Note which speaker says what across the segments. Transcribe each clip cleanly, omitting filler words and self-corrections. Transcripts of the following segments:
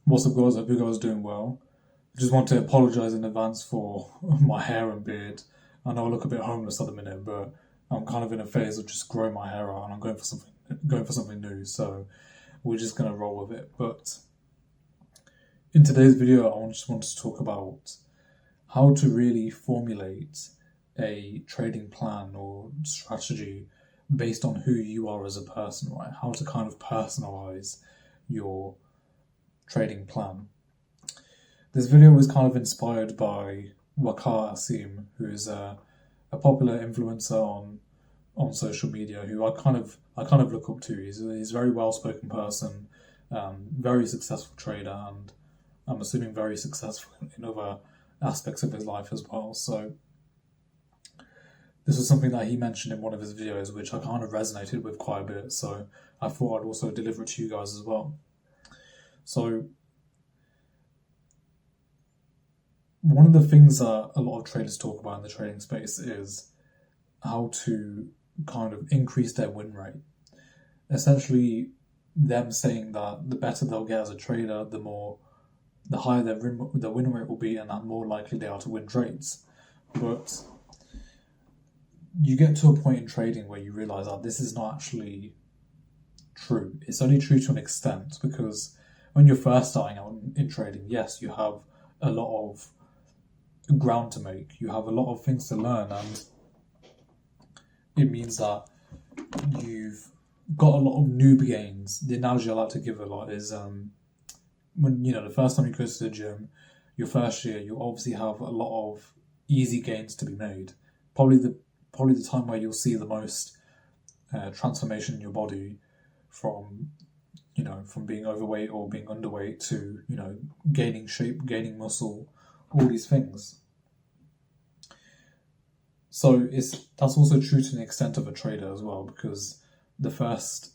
Speaker 1: What's up, guys? I hope you guys are doing well. I just want to apologise in advance for my hair and beard. I know I look a bit homeless at the minute, but I'm kind of in a phase of just growing my hair out, and I'm going for something new. So we're just gonna roll with it. But in today's video, I just want to talk about how to really formulate a trading plan or strategy based on who you are as a person, right? How to kind of personalize your trading plan. This video was kind of inspired by Waqar Asim, who is a popular influencer on social media, who I kind of look up to. He's a very well spoken person, very successful trader, and I'm assuming very successful in other aspects of his life as well. So this was something that he mentioned in one of his videos, which I kind of resonated with quite a bit. So I thought I'd also deliver it to you guys as well. So one of the things that a lot of traders talk about in the trading space is how to kind of increase their win rate. Essentially, them saying that the better they'll get as a trader, the higher their win rate will be, and the more likely they are to win trades. But you get to a point in trading where you realize that this is not actually true. It's only true to an extent, because when you're first starting out in trading, yes, you have a lot of ground to make. You have a lot of things to learn, and it means that you've got a lot of noob gains. The analogy I like to give a lot is when the first time you go to the gym, your first year, you obviously have a lot of easy gains to be made. Probably the time where you'll see the most transformation in your body from being overweight or being underweight to gaining shape, gaining muscle, all these things. So that's also true to an extent of a trader as well, because the first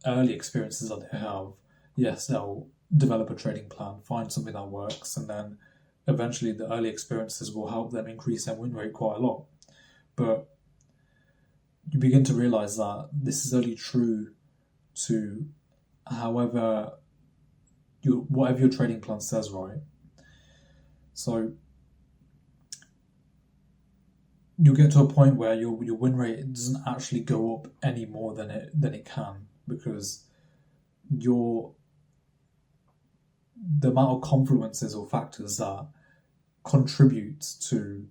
Speaker 1: early experiences that they have, yes, they'll develop a trading plan, find something that works, and then eventually the early experiences will help them increase their win rate quite a lot. But you begin to realize that this is only true to whatever your trading plan says, right? So you'll get to a point where your win rate doesn't actually go up any more than it can, because the amount of confluences or factors that contribute to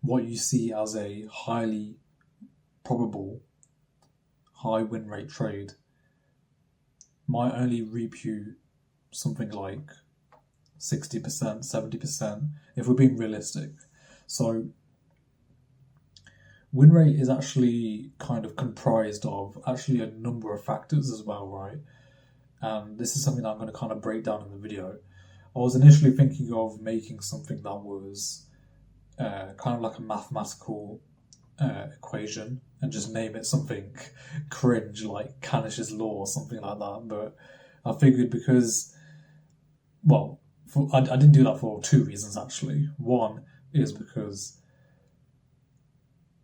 Speaker 1: what you see as a highly probable high win rate trade might only reap you something like 60%, 70%, if we're being realistic. So win rate is actually kind of comprised of actually a number of factors as well, right? And this is something that I'm going to kind of break down in the video. I was initially thinking of making something that was kind of like a mathematical equation and just name it something cringe like Kanish's law or something like that. But I figured because, I didn't do that for two reasons actually. One is because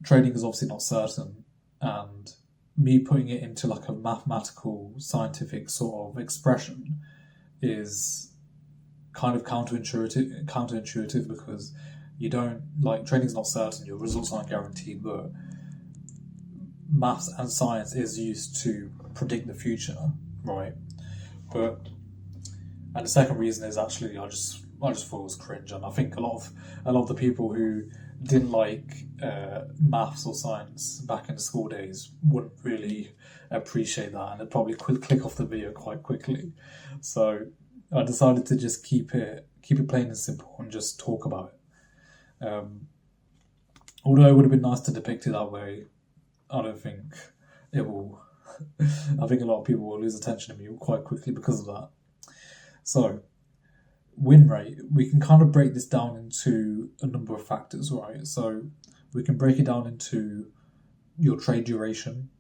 Speaker 1: trading is obviously not certain, and me putting it into like a mathematical, scientific sort of expression is kind of counterintuitive because you don't, like, trading's not certain, your results aren't guaranteed, but maths and science is used to predict the future, right? And the second reason is actually I just thought it was cringe, and I think a lot of the people who didn't like maths or science back in the school days wouldn't really appreciate that, and they'd probably click off the video quite quickly. So I decided to just keep it plain and simple and just talk about it. Although it would have been nice to depict it that way, I don't think it will. I think a lot of people will lose attention to me quite quickly because of that. So, win rate, we can kind of break this down into a number of factors, right? So we can break it down into your trade duration,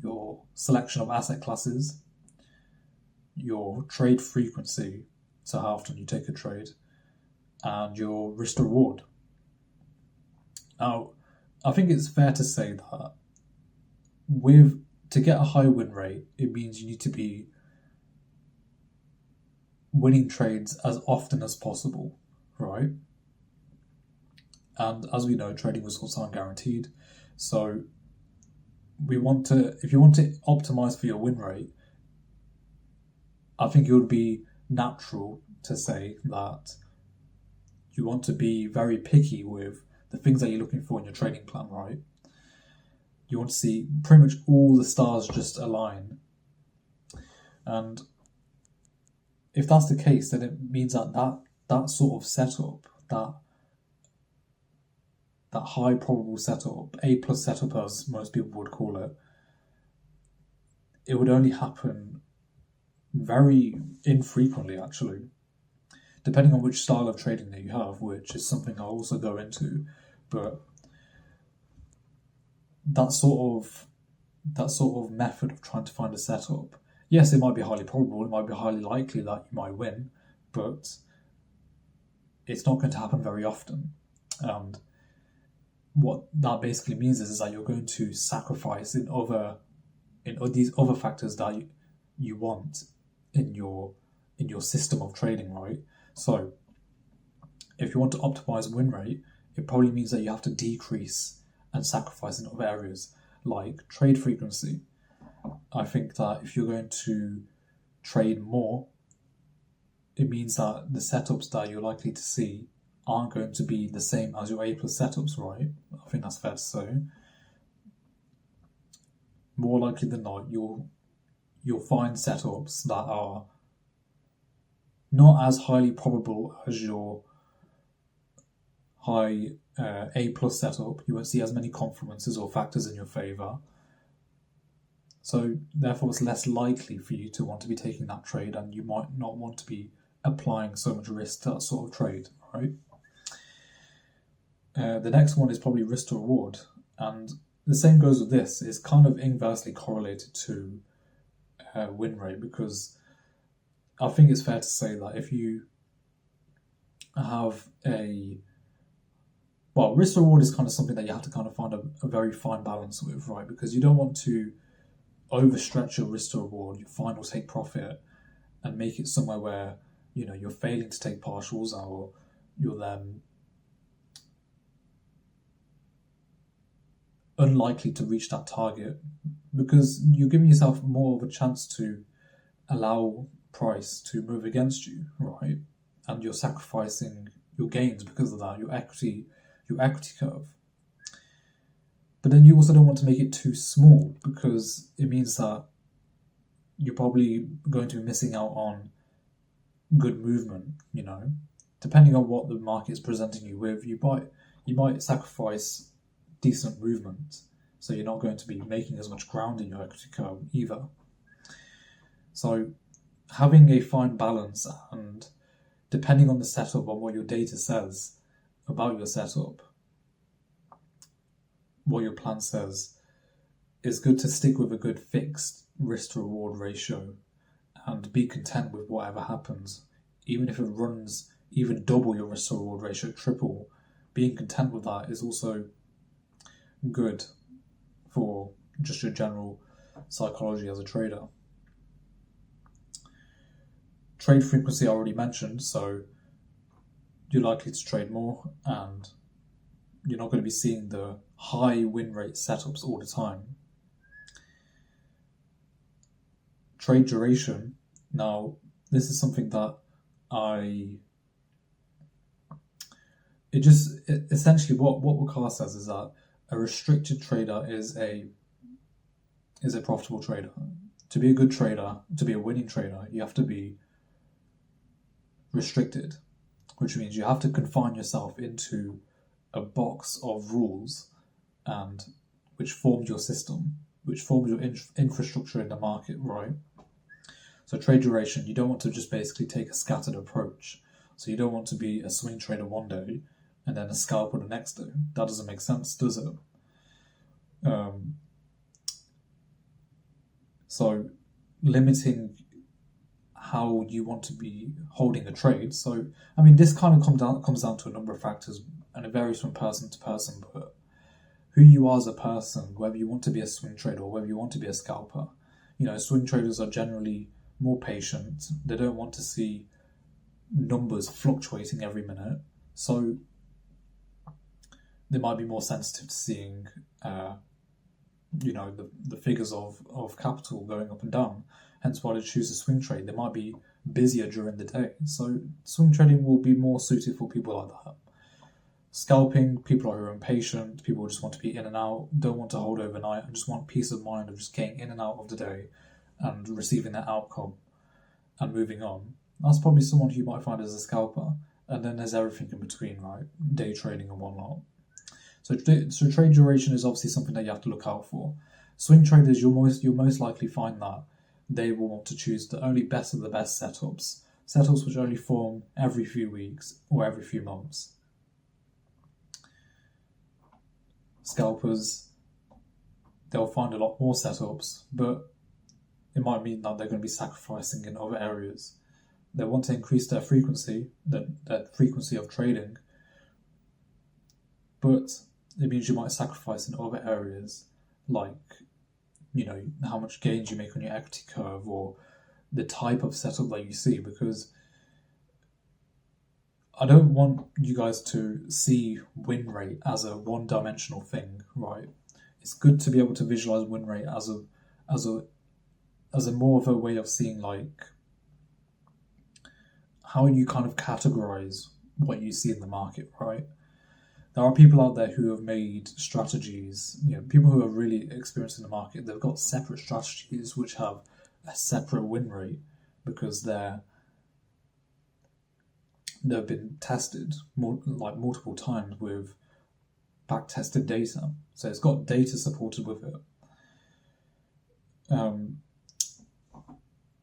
Speaker 1: your selection of asset classes, your trade frequency, so how often you take a trade, and your risk to reward. Now, I think it's fair to say that to get a high win rate, it means you need to be winning trades as often as possible, right? And as we know, trading results aren't guaranteed. So if you want to optimize for your win rate, I think it would be natural to say that you want to be very picky with the things that you're looking for in your trading plan, right? You want to see pretty much all the stars just align. And if that's the case, then it means that sort of setup, that high probable setup, A plus setup as most people would call it, it would only happen very infrequently, actually, depending on which style of trading that you have, which is something I'll also go into. But that sort of method of trying to find a setup, yes, it might be highly probable, it might be highly likely that you might win, but it's not going to happen very often. And what that basically means is that you're going to sacrifice in these other factors that you want in your system of trading, right? So if you want to optimize win rate, it probably means that you have to decrease and sacrifice in other areas like trade frequency. I think that if you're going to trade more, it means that the setups that you're likely to see aren't going to be the same as your A plus setups, right? I think that's fair to say. More likely than not, you'll find setups that are not as highly probable as your high A plus setup. You won't see as many confluences or factors in your favour. So therefore it's less likely for you to want to be taking that trade, and you might not want to be applying so much risk to that sort of trade, right? The next one is probably risk to reward, and the same goes with this. It's kind of inversely correlated to win rate, because I think it's fair to say that if you have risk to reward is kind of something that you have to kind of find a very fine balance with, right? Because you don't want to overstretch your risk to reward, your final take profit, and make it somewhere where you're failing to take partials, or you're then unlikely to reach that target, because you're giving yourself more of a chance to allow price to move against you, right? And you're sacrificing your gains because of that, your equity curve. But then you also don't want to make it too small, because it means that you're probably going to be missing out on good movement, Depending on what the market is presenting you with, you might sacrifice decent movement, so you're not going to be making as much ground in your equity curve either. So having a fine balance, and depending on the setup, on what your data says about your setup, what your plan says, it's good to stick with a good fixed risk to reward ratio and be content with whatever happens. Even if it runs even double your risk to reward ratio, triple, being content with that is also good for just your general psychology as a trader. Trade frequency I already mentioned, so you're likely to trade more, and you're not going to be seeing the high win rate setups all the time. Trade duration. Now, this is something that essentially what Wakar says is that a restricted trader is a profitable trader. To be a good trader, to be a winning trader, you have to be restricted, which means you have to confine yourself into a box of rules, and which forms your system, which forms your infrastructure in the market, right? So trade duration, you don't want to just basically take a scattered approach. So you don't want to be a swing trader one day and then a scalper the next day. That doesn't make sense, does it? So limiting how you want to be holding a trade. So, this kind of comes down to a number of factors, and it varies from person to person, but who you are as a person, whether you want to be a swing trader or whether you want to be a scalper. Swing traders are generally more patient. They don't want to see numbers fluctuating every minute. So they might be more sensitive to seeing, the figures of capital going up and down. Hence why they choose a swing trade. They might be busier during the day. So swing trading will be more suited for people like that. Scalping, people who are impatient, people who just want to be in and out, don't want to hold overnight, and just want peace of mind of just getting in and out of the day and receiving that outcome and moving on. That's probably someone who you might find as a scalper. And then there's everything in between, right? Day trading and whatnot. So trade duration is obviously something that you have to look out for. Swing traders, you'll most likely find that they will want to choose the only best of the best setups which only form every few weeks or every few months. Scalpers, they'll find a lot more setups, but it might mean that they're going to be sacrificing in other areas. They want to increase their frequency, their frequency of trading, but it means you might sacrifice in other areas, like, how much gains you make on your equity curve or the type of setup that you see, because I don't want you guys to see win rate as a one-dimensional thing, right? It's good to be able to visualize win rate as a more of a way of seeing, like, how you kind of categorize what you see in the market, right? There are people out there who have made strategies, people who are really experienced in the market, they've got separate strategies which have a separate win rate because they've been tested multiple times with back-tested data. So it's got data supported with it.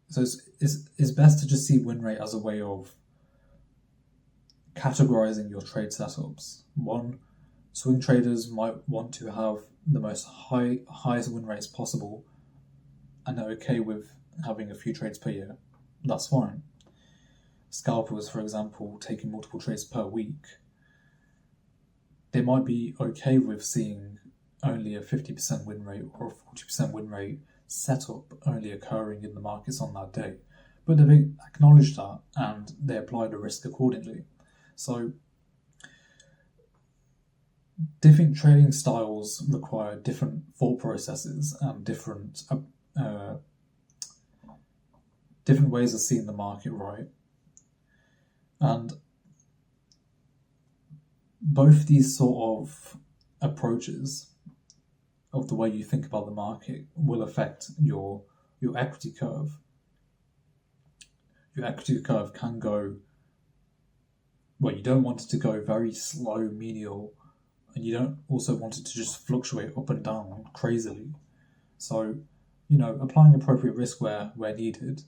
Speaker 1: So it's best to just see win rate as a way of categorizing your trade setups. One, swing traders might want to have the highest win rates possible, and they're okay with having a few trades per year. That's fine. Scalpers, for example, taking multiple trades per week, they might be okay with seeing only a 50% win rate or a 40% win rate setup only occurring in the markets on that day. But they've acknowledged that and they apply the risk accordingly. So different trading styles require different thought processes and different ways of seeing the market, right? And both these sort of approaches of the way you think about the market will affect your equity curve. Your equity curve can go, well, you don't want it to go very slow, menial, and you don't also want it to just fluctuate up and down crazily. So, applying appropriate risk where needed,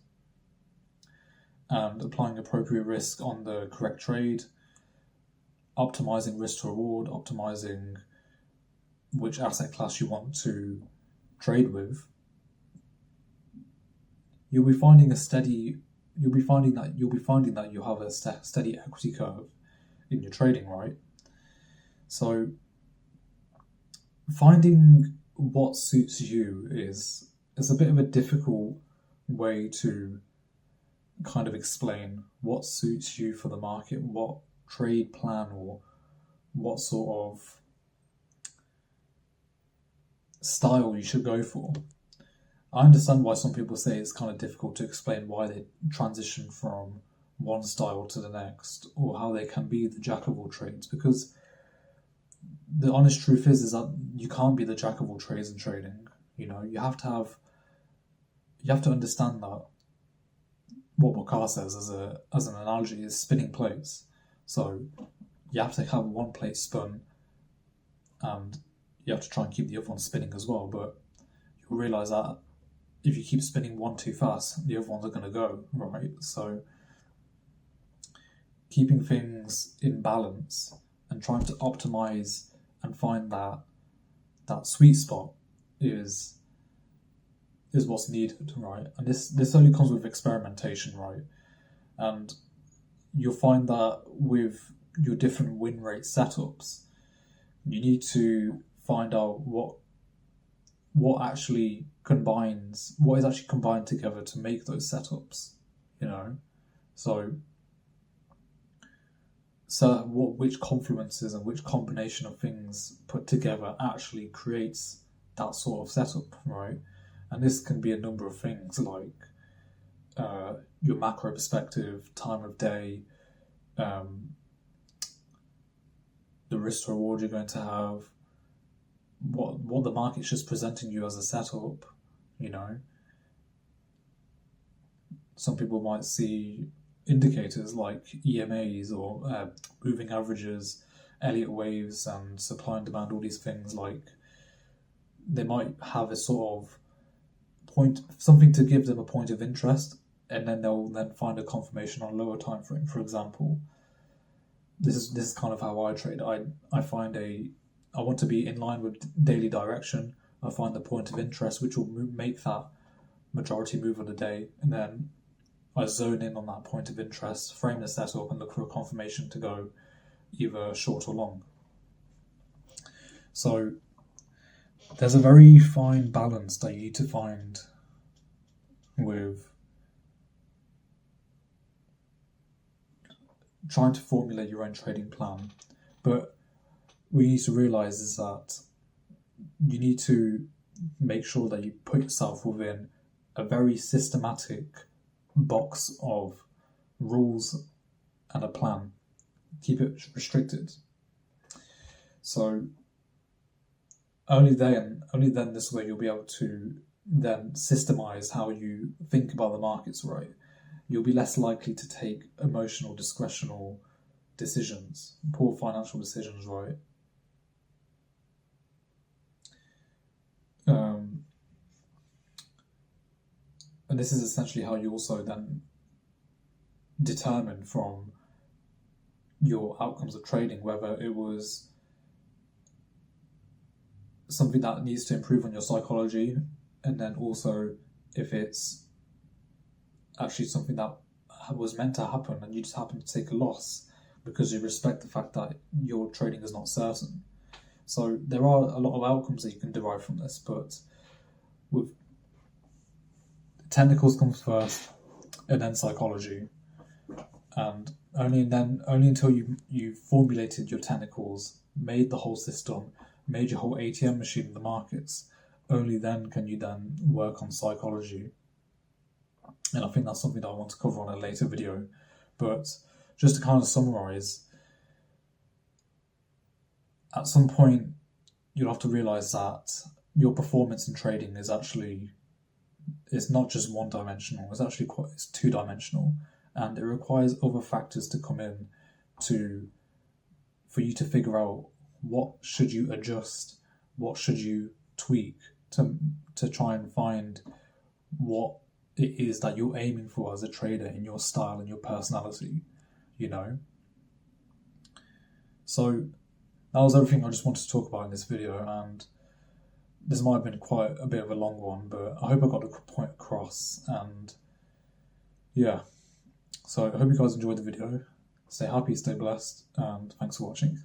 Speaker 1: and applying appropriate risk on the correct trade, optimizing risk to reward, optimizing which asset class you want to trade with, you'll be finding that you have a steady equity curve in your trading, right? So finding what suits you is a bit of a difficult way to kind of explain what suits you for the market, what trade plan or what sort of style you should go for. I understand why some people say it's kind of difficult to explain why they transition from one style to the next, or how they can be the jack of all trades, because the honest truth is that you can't be the jack of all trades in trading. You have to understand that what Bokar says as an analogy is spinning plates. So you have to have one plate spun, and you have to try and keep the other one spinning as well. But you'll realise that if you keep spinning one too fast, the other ones are going to go, right? So keeping things in balance and trying to optimize and find that sweet spot is what's needed, right? And this only comes with experimentation, right? And you'll find that with your different win rate setups, you need to find out what is actually combined together to make those setups, So so which confluences and which combination of things put together actually creates that sort of setup, right? And this can be a number of things like your macro perspective, time of day, the risk to reward you're going to have, what the market's just presenting you as a setup, you know. Some people might see indicators like EMAs or moving averages, Elliott waves, and supply and demand, all these things. Like, they might have a sort of point, something to give them a point of interest, and then they'll then find a confirmation on a lower time frame. For example, this is kind of how I trade. I find I want to be in line with daily direction. I find the point of interest which will make that majority move of the day, and then I zone in on that point of interest, frame the setup, and look for a confirmation to go either short or long. So there's a very fine balance that you need to find with trying to formulate your own trading plan. But what you need to realize is that you need to make sure that you put yourself within a very systematic box of rules and a plan. Keep it restricted. So only then this way you'll be able to then systemize how you think about the markets, right? You'll be less likely to take emotional, discretional decisions, poor financial decisions, right? And this is essentially how you also then determine from your outcomes of trading whether it was something that needs to improve on your psychology, and then also if it's actually something that was meant to happen and you just happen to take a loss because you respect the fact that your trading is not certain. So there are a lot of outcomes that you can derive from this, but with technicals comes first and then psychology, and only until you formulated your technicals, made the whole system, made your whole ATM machine in the markets, only then can you then work on psychology. And I think that's something that I want to cover on a later video. But just to kind of summarize, at some point you'll have to realize that your performance in trading is actually, it's not just one-dimensional, it's two-dimensional, and it requires other factors to come in for you to figure out what should you adjust, what should you tweak to try and find what it is that you're aiming for as a trader in your style and your personality, you know. So that was everything I just wanted to talk about in this video, and this might have been quite a bit of a long one, but I hope I got the point across. And yeah, so I hope you guys enjoyed the video. Stay happy, stay blessed, and thanks for watching.